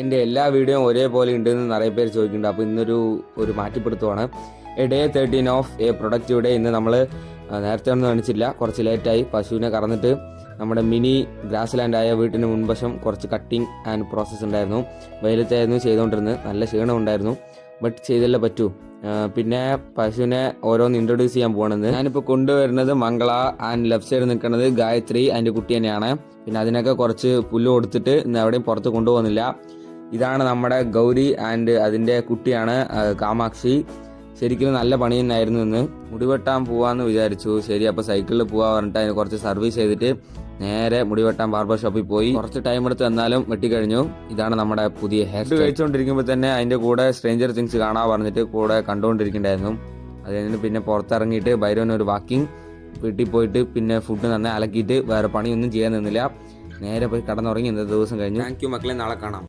എൻ്റെ എല്ലാ വീഡിയോയും ഒരേപോലെ ഉണ്ടെന്ന് നിറയെ പേര് ചോദിക്കുന്നുണ്ട്. അപ്പോൾ ഇന്നൊരു മാറ്റിപ്പെടുത്തുവാണ്. Day 13 of a productive day. ഇന്ന് നമ്മൾ നേരത്തെ ഒന്നും കാണിച്ചില്ല, കുറച്ച് ലേറ്റായി. പശുവിനെ കറന്നിട്ട് നമ്മുടെ മിനി ഗ്രാസ് ലാൻഡായ വീട്ടിന് മുൻവശം കുറച്ച് കട്ടിങ് ആൻഡ് പ്രോസസ്സ് ഉണ്ടായിരുന്നു. വെയിലത്തായിരുന്നു ചെയ്തുകൊണ്ടിരുന്നത്. നല്ല ക്ഷീണം ഉണ്ടായിരുന്നു, ബട്ട് ചെയ്തല്ലേ പറ്റൂ. പിന്നെ പശുവിനെ ഓരോന്ന് ഇൻട്രൊഡ്യൂസ് ചെയ്യാൻ പോകണമെന്ന്. ഞാനിപ്പോൾ കൊണ്ടുവരുന്നത് മംഗള ആൻഡ് ലെഫ്റ്റ് സൈഡ് നിൽക്കുന്നത് ഗായത്രി അതിൻ്റെ കുട്ടി തന്നെയാണ്. പിന്നെ അതിനൊക്കെ കുറച്ച് പുല്ല് കൊടുത്തിട്ട് ഇന്ന് എവിടെയും പുറത്ത് കൊണ്ടുപോകുന്നില്ല. ഇതാണ് നമ്മുടെ ഗൗരി ആൻഡ് അതിൻ്റെ കുട്ടിയാണ് കാമാക്ഷി. ശരിക്കും നല്ല പണി തന്നെയായിരുന്നു. ഇന്ന് മുടിവെട്ടാൻ പോവാന്ന് വിചാരിച്ചു. ശരി, അപ്പോൾ സൈക്കിളിൽ പോവാ പറഞ്ഞിട്ട് അതിന് കുറച്ച് സർവീസ് ചെയ്തിട്ട് നേരെ മുടിവെട്ടാൻ ബാർബർ ഷോപ്പിൽ പോയി. കുറച്ച് ടൈം എടുത്ത് എന്നാലും വെട്ടിക്കഴിഞ്ഞു. ഇതാണ് നമ്മുടെ പുതിയ ഹെയർ സ്റ്റൈൽ. കഴിച്ചുകൊണ്ടിരിക്കുമ്പോൾ തന്നെ അതിൻ്റെ കൂടെ സ്ട്രേഞ്ചർ തിങ്സ് കാണാൻ പറഞ്ഞിട്ട് കൂടെ കണ്ടുകൊണ്ടിരിക്കണ്ടായിരുന്നു. അത് കഴിഞ്ഞിട്ട് പിന്നെ പുറത്തിറങ്ങിയിട്ട് ഭൈരവനൊരു വാക്കിംഗ്, വീട്ടിൽ പോയിട്ട് പിന്നെ ഫുഡ് നന്നായി അലക്കിയിട്ട് വേറെ പണിയൊന്നും ചെയ്യാൻ നിന്നില്ല. നേരെ പോയി കടന്നുറങ്ങി. ഇന്നത്തെ ദിവസം കഴിഞ്ഞു. താങ്ക് യു മക്കളെ, നാളെ കാണാം.